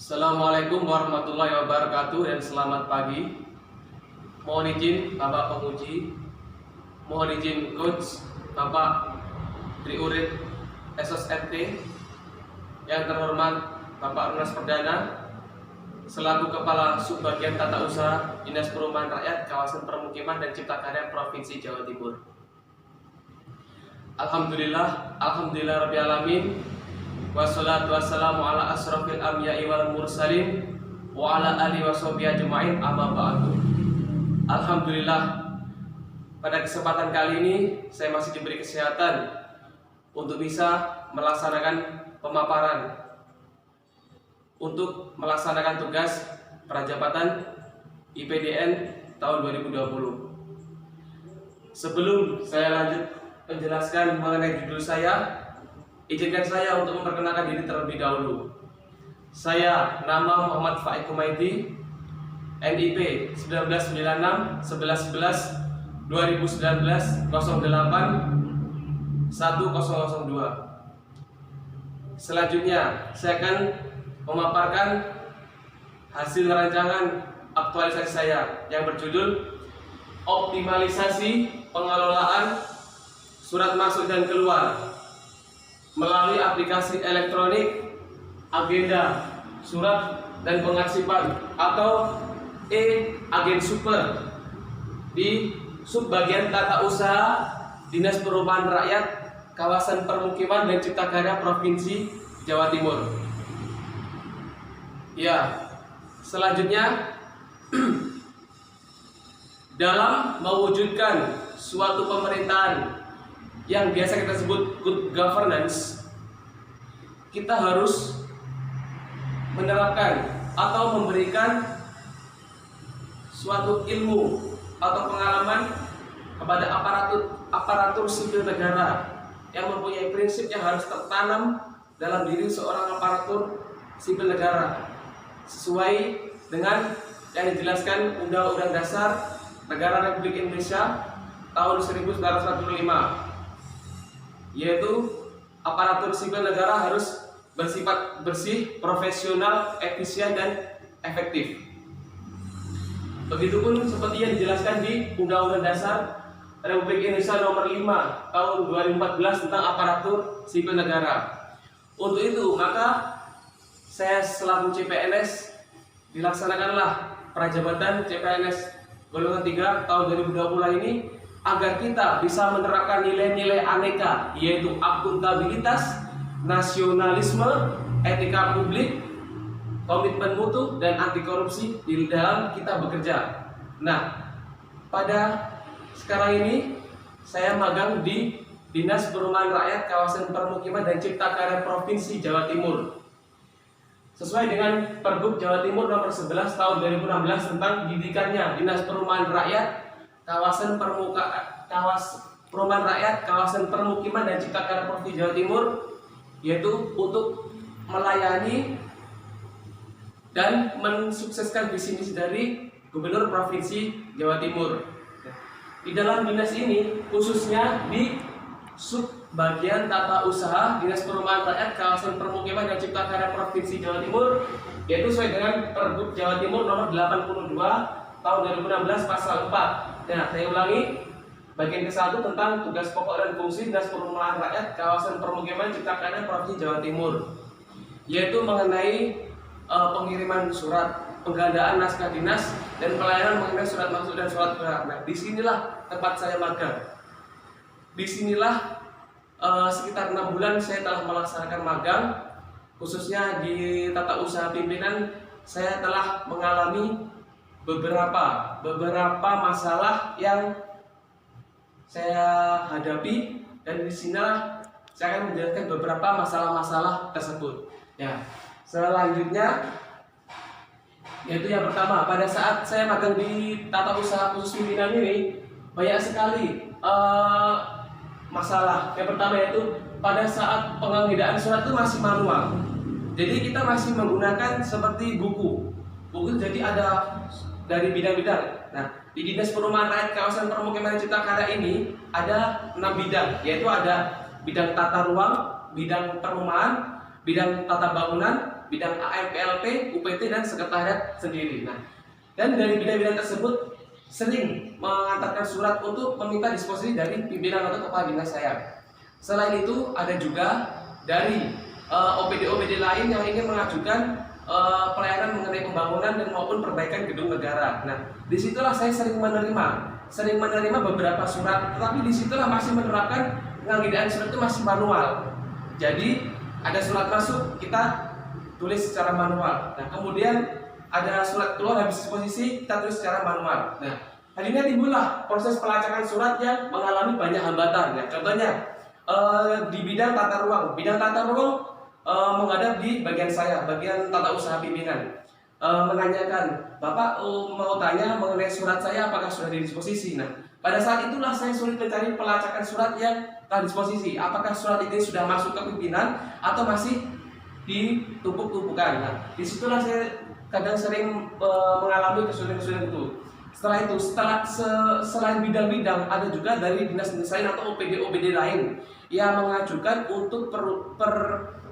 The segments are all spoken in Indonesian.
Assalamualaikum warahmatullahi wabarakatuh dan selamat pagi. Mohon izin Bapak Penguji, mohon izin Coach Bapak Triurit SSMT, yang terhormat Bapak Lunas Perdana selaku Kepala Subbagian Tata Usaha Dinas Perumahan Rakyat Kawasan Permukiman dan Cipta Karya Provinsi Jawa Timur. Alhamdulillah Rabbil Alamin. Wassalatu wassalamu ala asrofil anbiya'i wal mursalin wa ala alihi wa sahbihi ajma'in, amma ba'du. Alhamdulillah, pada kesempatan kali ini saya masih diberi kesehatan untuk bisa melaksanakan pemaparan untuk melaksanakan tugas Prajabatan IPDN tahun 2020. Sebelum saya lanjut menjelaskan mengenai judul saya, izinkan saya untuk memperkenalkan diri terlebih dahulu. Saya nama Muhammad Faik Kumaiti, NIP 1996 1111 2019 08 1002. Selanjutnya saya akan memaparkan hasil rancangan aktualisasi saya yang berjudul Optimalisasi Pengelolaan Surat Masuk dan Keluar melalui aplikasi elektronik agenda surat dan pengarsipan atau e-agen super di subbagian tata usaha Dinas Perumahan Rakyat Kawasan Permukiman dan Cipta Karya Provinsi Jawa Timur. Ya, selanjutnya dalam mewujudkan suatu pemerintahan yang biasa kita sebut good governance, kita harus menerapkan atau memberikan suatu ilmu atau pengalaman kepada aparatur sipil negara yang mempunyai prinsip yang harus tertanam dalam diri seorang aparatur sipil negara sesuai dengan yang dijelaskan Undang-Undang Dasar Negara Republik Indonesia tahun 1945, yaitu aparatur sipil negara harus bersifat bersih, profesional, efisien, dan efektif. Begitupun seperti yang dijelaskan di Undang-Undang Dasar Republik Indonesia nomor 5 tahun 2014 tentang aparatur sipil negara. Untuk itu, maka saya selaku CPNS dilaksanakanlah Prajabatan CPNS golongan 3 tahun 2020 ini agar kita bisa menerapkan nilai-nilai aneka, yaitu akuntabilitas, nasionalisme, etika publik, komitmen mutu, dan anti korupsi di dalam kita bekerja. Nah, pada sekarang ini saya magang di Dinas Perumahan Rakyat Kawasan Permukiman dan Cipta Karya Provinsi Jawa Timur. Sesuai dengan Pergub Jawa Timur nomor 11 tahun 2016 tentang didikannya Dinas Perumahan Rakyat Kawasan Perumahan Rakyat Kawasan Permukiman dan Cipta Karya Provinsi Jawa Timur, yaitu untuk melayani dan mensukseskan visi misi dari Gubernur Provinsi Jawa Timur. Di dalam dinas ini, khususnya di subbagian tata usaha Dinas Perumahan Rakyat Kawasan Permukiman dan Cipta Karya Provinsi Jawa Timur, yaitu sesuai dengan Pergub Jawa Timur nomor 82 tahun 2016 pasal 4. Nah, saya ulangi, bagian ke-1 tentang tugas pokok dan fungsi Dinas Perumahan Rakyat Kawasan Permukiman Cipta Karya Provinsi Jawa Timur, yaitu mengenai pengiriman surat, penggandaan naskah dinas, dan pelayanan mengenai surat masuk dan surat keluar. Nah, disinilah tempat saya magang. Disinilah sekitar 6 bulan saya telah melaksanakan magang, khususnya di tata usaha pimpinan. Saya telah mengalami beberapa masalah yang saya hadapi, dan disinilah saya akan menjelaskan beberapa masalah-masalah tersebut. Ya, selanjutnya yaitu yang pertama, pada saat saya magang di tata usaha khusus pimpinan ini banyak sekali masalah. Yang pertama yaitu pada saat penggandaan surat itu masih manual, jadi kita masih menggunakan seperti buku. Jadi ada dari bidang-bidang. Nah, di Dinas Perumahan Rakyat Kawasan Permukiman Cipta Karya ini ada 6 bidang, yaitu ada bidang tata ruang, bidang perumahan, bidang tata bangunan, bidang AM, PLP, UPT, dan sekretariat sendiri. Nah, dan dari bidang-bidang tersebut sering mengantarkan surat untuk meminta disposisi dari pimpinan atau kepala dinas saya. Selain itu, ada juga dari OPD-OPD lain yang ingin mengajukan pelayanan mengenai pembangunan dan maupun perbaikan gedung negara. Nah, disitulah saya sering menerima beberapa surat, tetapi disitulah masih menerapkan pengadaan surat itu masih manual. Jadi ada surat masuk, kita tulis secara manual. Nah, kemudian ada surat keluar habis disposisi, kita tulis secara manual. Nah, akhirnya timbullah proses pelacakan surat yang mengalami banyak hambatan. Nah, contohnya di bidang tata ruang. Bidang tata ruang menghadap di bagian saya, bagian tata usaha pimpinan, menanyakan, Bapak mau tanya mengenai surat saya apakah sudah didisposisi. Nah, pada saat itulah saya sulit mencari pelacakan surat yang telah disposisi. Apakah surat ini sudah masuk ke pimpinan atau masih ditumpuk-tumpukan. Nah, disitulah saya kadang sering mengalami kesulitan-kesulitan itu. Setelah itu, selain bidang-bidang, ada juga dari dinas-dinas lain atau OPD-OPD lain yang mengajukan untuk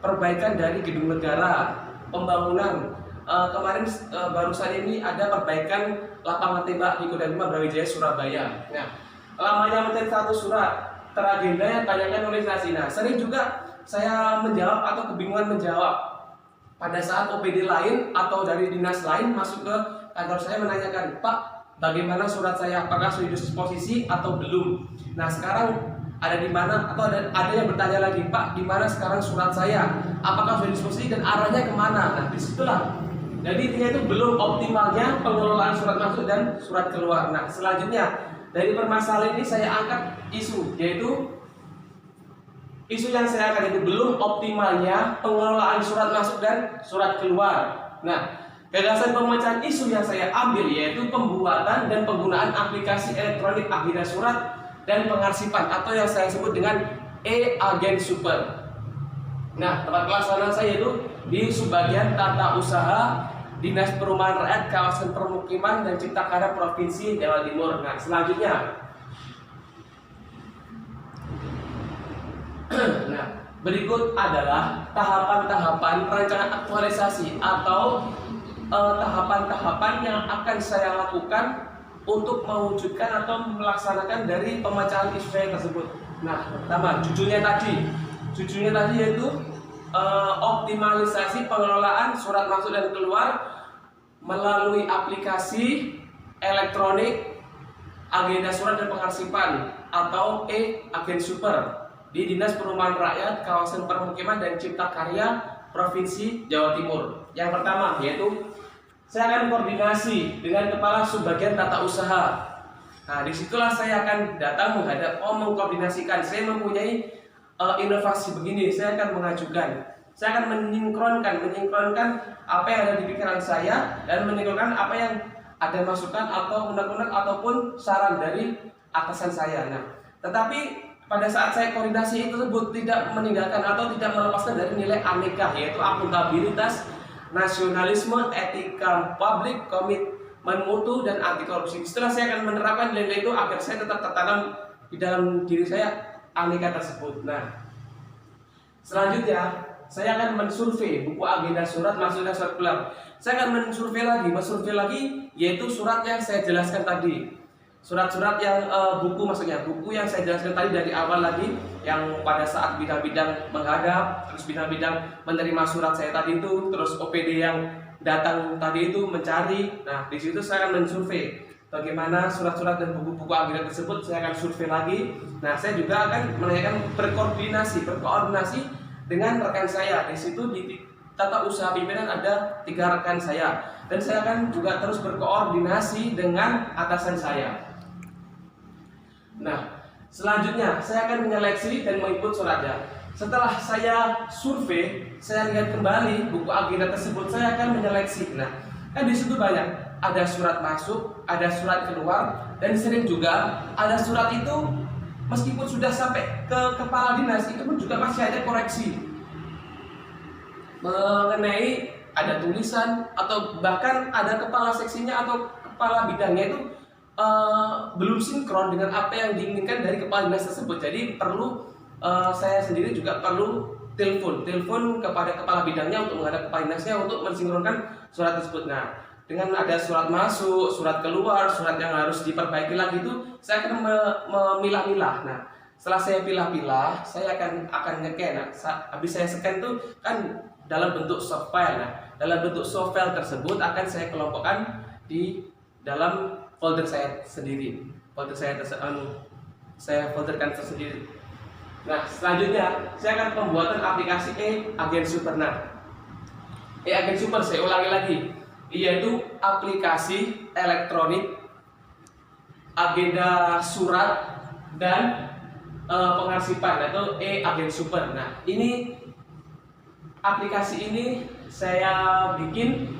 perbaikan dari gedung negara, pembangunan. Kemarin barusan ini ada perbaikan lapangan tembak di Kodam 5 Brawijaya Surabaya. Nah, lamanya mencari satu surat teragenda yang tanyakan oleh instansi. Nah, sering juga saya menjawab atau kebingungan menjawab pada saat OPD lain atau dari dinas lain masuk ke kantor saya menanyakan, Pak, bagaimana surat saya, apakah sudah disposisi atau belum? Nah, sekarang ada di mana, atau ada yang bertanya lagi, Pak, di mana sekarang surat saya, apakah sudah disposisi dan arahnya kemana? Nah, disitulah. Jadi intinya itu belum optimalnya pengelolaan surat masuk dan surat keluar. Nah, selanjutnya dari permasalahan ini saya angkat isu, yaitu isu yang saya angkat itu belum optimalnya pengelolaan surat masuk dan surat keluar. Nah, gagasan pemecahan isu yang saya ambil yaitu pembuatan dan penggunaan aplikasi elektronik akhirnya surat dan pengarsipan atau yang saya sebut dengan e-agen super. Nah, tempat pelaksanaan saya itu di subbagian tata usaha Dinas Perumahan Rakyat Kawasan Permukiman dan Cipta Karya Provinsi Jawa Timur. Nah, selanjutnya, nah, berikut adalah tahapan-tahapan rancangan aktualisasi atau tahapan-tahapan yang akan saya lakukan untuk mewujudkan atau melaksanakan dari pemecahan isu saya tersebut. Nah, pertama, judulnya tadi yaitu optimalisasi pengelolaan surat masuk dan keluar melalui aplikasi elektronik agenda surat dan pengarsipan atau e-agen super di Dinas Perumahan Rakyat Kawasan Permukiman dan Cipta Karya Provinsi Jawa Timur. Yang pertama yaitu saya akan koordinasi dengan kepala subbagian tata usaha. Nah, disitulah saya akan datang menghadap, mengkoordinasikan. Saya mempunyai inovasi begini, saya akan mengajukan. Saya akan menyingkronkan apa yang ada di pikiran saya dan menyingkronkan apa yang ada masukan atau undang-undang ataupun saran dari atasan saya. Nah, tetapi pada saat saya koordinasi tersebut tidak meninggalkan atau tidak melepaskan dari nilai aneka, yaitu akuntabilitas, nasionalisme, etika publik, komitmen mutu, dan anti korupsi. Setelah saya akan menerapkan nilai itu agar saya tetap tertanam di dalam diri saya aneka tersebut. Nah, selanjutnya saya akan mensurvei buku agenda surat masuk dan surat keluar. Saya akan mensurvei lagi, yaitu surat yang saya jelaskan tadi. Surat-surat yang buku yang saya jelaskan tadi dari awal lagi, yang pada saat bidang-bidang menghadap, terus bidang-bidang menerima surat saya tadi itu, terus OPD yang datang tadi itu mencari. Nah, di situ saya akan mensurvei bagaimana surat-surat dan buku-buku agenda tersebut. Saya akan survei lagi. Nah, saya juga akan menanyakan berkoordinasi dengan rekan saya. Di situ di tata usaha pimpinan ada 3 rekan saya, dan saya akan juga terus berkoordinasi dengan atasan saya. Nah, selanjutnya saya akan menyeleksi dan menginput suratnya. Setelah saya survei, saya lihat kembali buku agenda tersebut, saya akan menyeleksi. Nah, kan di situ banyak. Ada surat masuk, ada surat keluar, dan sering juga ada surat itu meskipun sudah sampai ke kepala dinas, itu pun juga masih ada koreksi mengenai ada tulisan atau bahkan ada kepala seksinya atau kepala bidangnya itu belum sinkron dengan apa yang diinginkan dari kepala dinas tersebut. Jadi perlu saya sendiri juga perlu telepon kepada kepala bidangnya untuk menghadap kepala dinasnya untuk mensinkronkan surat tersebut. Nah, dengan ada surat masuk, surat keluar, surat yang harus diperbaiki lagi itu saya akan memilah-milah. Nah, setelah saya pilah-pilah, saya akan nge-scan. Nah, habis saya scan tuh kan dalam bentuk soft file. Nah, dalam bentuk soft file tersebut akan saya kelompokkan di dalam folder saya sendiri. Folder saya folderkan tersendiri. Nah, selanjutnya saya akan pembuatan aplikasi e-agen super. Nah, e-agen super saya ulangi lagi, yaitu aplikasi elektronik agenda surat dan pengarsipan atau e-agen super. Nah, ini aplikasi ini saya bikin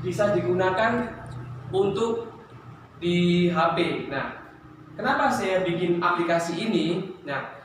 bisa digunakan untuk di HP. Nah, kenapa saya bikin aplikasi ini? Nah,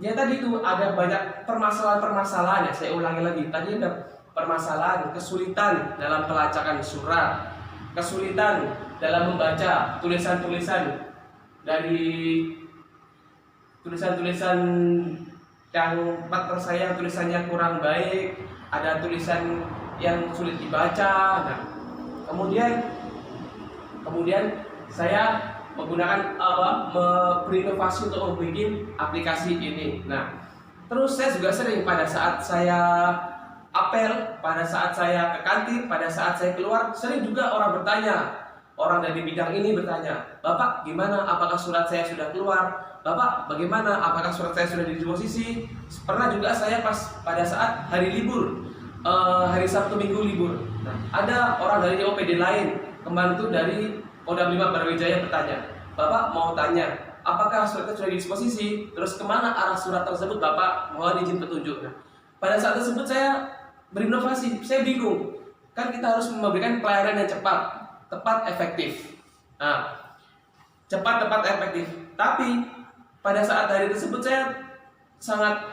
ya tadi itu ada banyak permasalahan-permasalahan ya, saya ulangi lagi. Tadi ada permasalahan, kesulitan dalam pelacakan surat, kesulitan dalam membaca tulisan-tulisan dari tulisan-tulisan yang partner saya tulisannya kurang baik, ada tulisan yang sulit dibaca. Nah, kemudian saya menggunakan berinovasi untuk membuat aplikasi ini. Nah, terus saya juga sering pada saat saya apel, pada saat saya ke kantin, pada saat saya keluar, sering juga orang bertanya, orang dari bidang ini bertanya, "Bapak, gimana? Apakah surat saya sudah keluar? Bapak, bagaimana? Apakah surat saya sudah di posisi?" Pernah juga saya pada saat hari libur, hari Sabtu Minggu libur. Nah, ada orang dari OPD lain, kemarin itu dari Kodam 5 Brawijaya bertanya, "Bapak mau tanya, apakah suratnya sudah di disposisi? Terus kemana arah surat tersebut, Bapak? Mohon izin petunjuk." Nah, pada saat tersebut saya berinovasi, saya bingung. Kan kita harus memberikan pelayanan yang cepat, tepat, efektif. Nah, cepat, tepat, efektif. Tapi pada saat hari tersebut saya sangat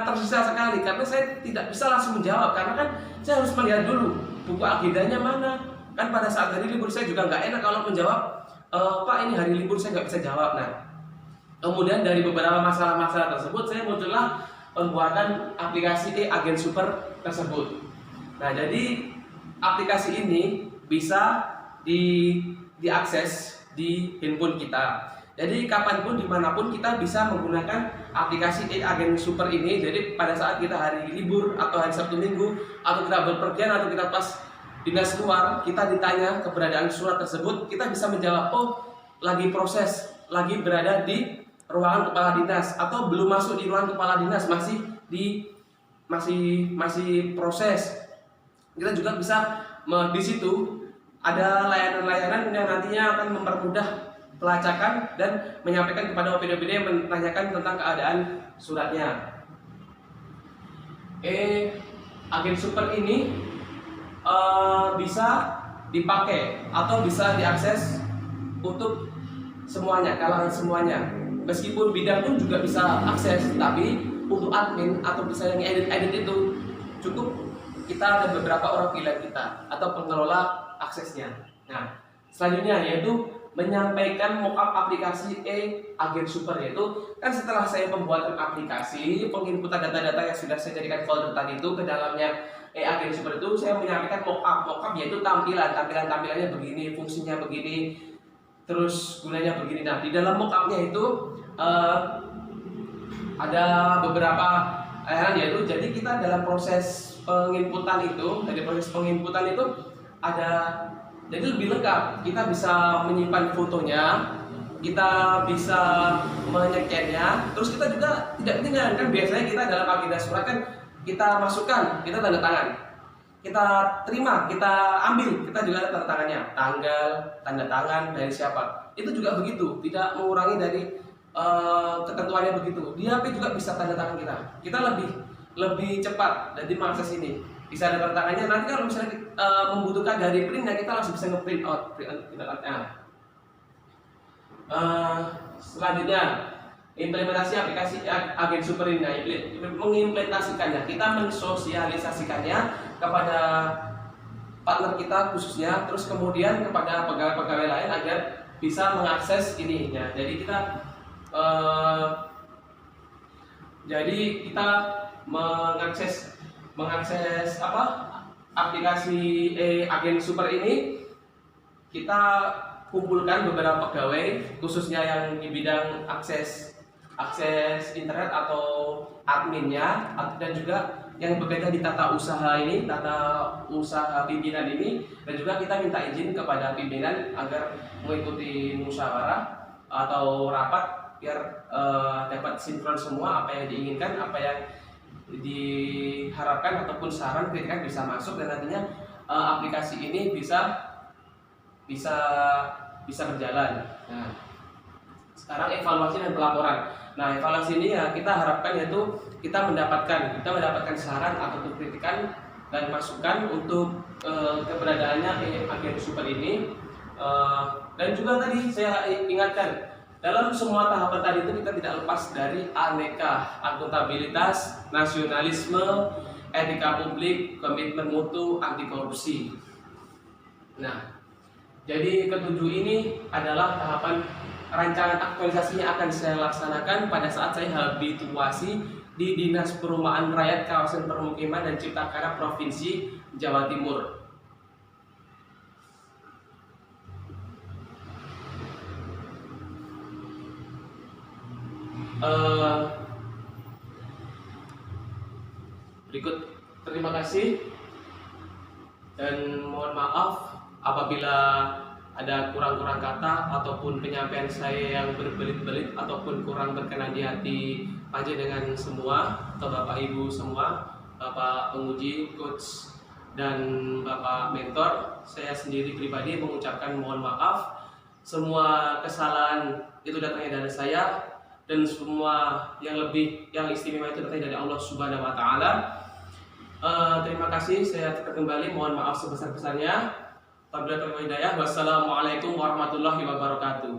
tersisa sekali karena saya tidak bisa langsung menjawab, karena kan saya harus melihat dulu buku agendanya mana. Kan pada saat hari libur saya juga nggak enak kalau menjawab, "Pak, ini hari libur saya nggak bisa jawab." Nah, kemudian dari beberapa masalah-masalah tersebut saya muncullah pembuatan aplikasi e-agen super tersebut. Nah, jadi aplikasi ini bisa diakses di handphone kita. Jadi kapanpun dimanapun kita bisa menggunakan aplikasi e-agen super ini. Jadi pada saat kita hari libur atau hari Sabtu Minggu atau kita berpergian atau kita pas dinas keluar, kita ditanya keberadaan surat tersebut, kita bisa menjawab, "Oh, lagi proses, lagi berada di ruangan kepala dinas," atau "belum masuk di ruangan kepala dinas, masih proses." Kita juga bisa di situ ada layanan-layanan yang nantinya akan mempermudah pelacakan dan menyampaikan kepada OPD-OPD yang menanyakan tentang keadaan suratnya. Agen super ini bisa dipakai atau bisa diakses untuk semuanya, kalangan semuanya. Meskipun bidang pun juga bisa akses, tapi untuk admin atau bisa yang edit itu cukup kita ada beberapa orang pilihan kita atau pengelola aksesnya. Nah, selanjutnya yaitu menyampaikan mockup aplikasi e-agen super, yaitu kan setelah saya pembuatan aplikasi, penginputan data-data yang sudah saya jadikan folder tadi itu ke dalamnya e-agen super itu, saya menyampaikan mockup yaitu tampilannya begini, fungsinya begini, terus gunanya begini. Nah, di dalam mockupnya itu ada beberapa yaitu jadi kita dalam proses penginputan itu, ada jadi lebih lengkap. Kita bisa menyimpan fotonya, kita bisa menyekennya, terus kita juga tidak ketinggalan. Kan biasanya kita dalam agenda surat kan kita masukkan, kita tanda tangan, kita terima, kita ambil, kita juga ada tanda tangannya, tanggal, tanda tangan dari siapa. Itu juga begitu, tidak mengurangi dari ketentuannya begitu. Di HP juga bisa tanda tangan kita lebih cepat dari mengakses ini. Bisa ada tanda tangannya. Nanti kalau misalnya membutuhkan dari print, ya kita langsung bisa nge-print out. Selanjutnya implementasi aplikasi agen super ini. Mengimplementasikannya, kita mensosialisasikannya kepada partner kita khususnya, terus kemudian kepada pegawai-pegawai lain agar bisa mengakses ini. Jadi kita Jadi kita mengakses aplikasi Agen Super ini, kita kumpulkan beberapa pegawai khususnya yang di bidang akses internet atau adminnya, dan juga yang bekerja di tata usaha pimpinan ini, dan juga kita minta izin kepada pimpinan agar mengikuti musyawarah atau rapat biar dapat sinkron semua apa yang diinginkan, apa yang diharapkan ataupun saran kritikan bisa masuk, dan nantinya aplikasi ini bisa berjalan. Nah, sekarang evaluasi dan pelaporan. Nah, evaluasi ini ya kita harapkan yaitu kita mendapatkan saran ataupun kritikan dan masukan untuk keberadaannya Agen Super ini. Dan juga tadi saya ingatkan, dalam semua tahapan tadi itu kita tidak lepas dari aneka, akuntabilitas, nasionalisme, etika publik, komitmen mutu, anti korupsi. Nah, jadi ketujuh ini adalah tahapan rancangan aktualisasi yang akan saya laksanakan pada saat saya habituasi di Dinas Perumahan Rakyat Kawasan Permukiman dan Cipta Karya Provinsi Jawa Timur. Berikut, terima kasih dan mohon maaf apabila ada kurang-kurang kata ataupun penyampaian saya yang berbelit-belit ataupun kurang berkenan di hati panjenengan semua atau Bapak Ibu semua, Bapak penguji, coach, dan Bapak mentor. Saya sendiri pribadi mengucapkan mohon maaf. Semua kesalahan itu datangnya dari saya, dan semua yang istimewa itu datangnya dari Allah Subhanahu wa Ta'ala. Terima kasih, saya kembali mohon maaf sebesar-besarnya. Wabillahi taufiq wal hidayah. Wassalamualaikum warahmatullahi wabarakatuh.